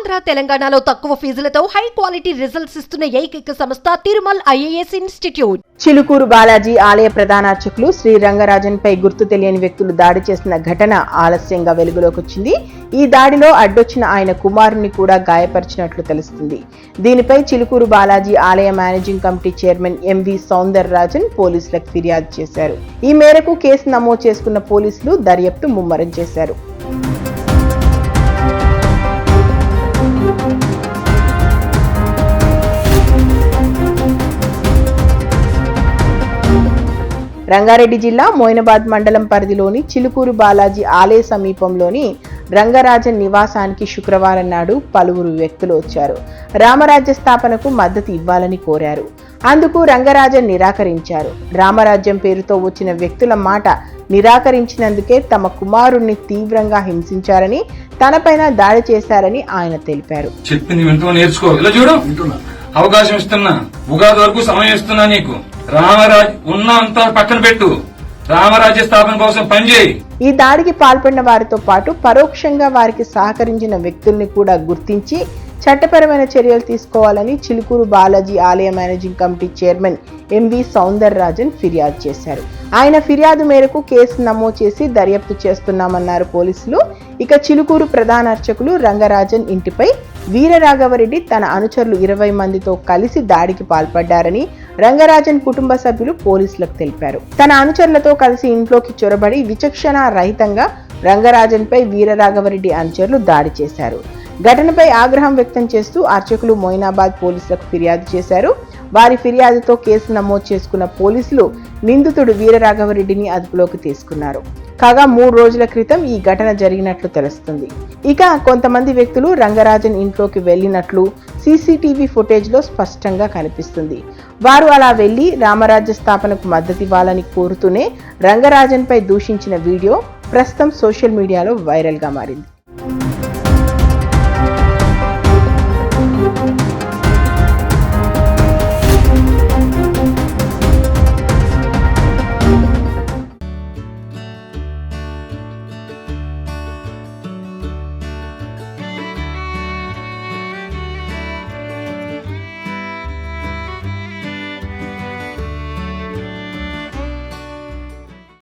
ఆంధ్ర తెలంగాణలో తక్కువ ఫీజులతో high quality results ఇస్తున్న ఏకైక సంస్థ తిరుమల్ ఐఏఎస్ ఇన్స్టిట్యూట్. చిలుకూరు బాలాజీ ఆలయ ప్రధానార్చకులు శ్రీ రంగరాజన్ పై గుర్తు తెలియని వ్యక్తులు దాడి చేసిన ఘటన ఆలస్యంగా వెలుగులోకి వచ్చింది. ఈ దాడిలో అడ్డొచ్చిన ఆయన కుమారుని కూడా గాయపరిచినట్లు తెలుస్తుంది. దీనిపై చిలుకూరు బాలాజీ ఆలయ managing committee chairman MV Soundararajan పోలీసులకు ఫిర్యాదు చేశారు. ఈ మేరకు కేసు నమోదు చేసుకున్న పోలీసులు దర్యాప్తు ముమ్మరం చేశారు. రంగారెడ్డి జిల్లా మోయినాబాద్ మండలం పరిధిలోని చిలుకూరు బాలాజీ ఆలయ సమీపంలోని రంగరాజన్ నివాసానికి శుక్రవారం నాడు పలువురు వ్యక్తులు వచ్చారు. రామరాజ్య స్థాపనకు మద్దతు ఇవ్వాలని కోరారు. అందుకు రంగరాజన్ నిరాకరించారు. రామరాజ్యం పేరుతో వచ్చిన వ్యక్తుల మాట నిరాకరించినందుకే తమ కుమారుణ్ణి తీవ్రంగా హింసించారని, తనపైన దాడి చేశారని ఆయన తెలిపారు. అవకాశం ఇస్తున్నా, ఉగాది వరకు సమయం ఇస్తున్నా. నీకు రామరాజ్ ఉన్నంత పక్కన పెట్టు, రామరాజ్య స్థాపన కోసం పనిచేయి. ఈ దాడికి పాల్పడిన వారితో పాటు పరోక్షంగా వారికి సహకరించిన వ్యక్తుల్ని కూడా గుర్తించి చట్టపరమైన చర్యలు తీసుకోవాలని చిలుకూరు బాలాజీ ఆలయ managing committee chairman MV Soundararajan ఫిర్యాదు చేశారు. ఆయన ఫిర్యాదు మేరకు కేసు నమోదు చేసి దర్యాప్తు చేస్తున్నామన్నారు పోలీసులు. ఇక చిలుకూరు ప్రధాన అర్చకులు రంగరాజన్ ఇంటిపై వీరరాఘవరెడ్డి తన అనుచరులు 20 మందితో కలిసి దాడికి పాల్పడ్డారని రంగరాజన్ కుటుంబ సభ్యులు పోలీసులకు తెలిపారు. తన అనుచరులతో కలిసి ఇంట్లోకి చొరబడి విచక్షణ రహితంగా రంగరాజన్ పై వీరరాఘవరెడ్డి అనుచరులు దాడి చేశారు. ఘటనపై ఆగ్రహం వ్యక్తం చేస్తూ అర్చకులు మోయినాబాద్ పోలీసులకు ఫిర్యాదు చేశారు. వారి ఫిర్యాదుతో కేసు నమోదు చేసుకున్న పోలీసులు నిందితుడు వీరరాఘవరెడ్డిని అదుపులోకి తీసుకున్నారు. కాగా 3 రోజుల క్రితం ఈ ఘటన జరిగినట్లు తెలుస్తుంది. ఇక కొంతమంది వ్యక్తులు రంగరాజన్ ఇంట్లోకి వెళ్లినట్లు సీసీటీవీ ఫుటేజ్ లో స్పష్టంగా కనిపిస్తుంది. వారు అలా వెళ్లి రామరాజ్య స్థాపనకు మద్దతివ్వాలని కోరుతూనే రంగరాజన్ పై దూషించిన వీడియో ప్రస్తుతం సోషల్ మీడియాలో వైరల్ గా మారింది.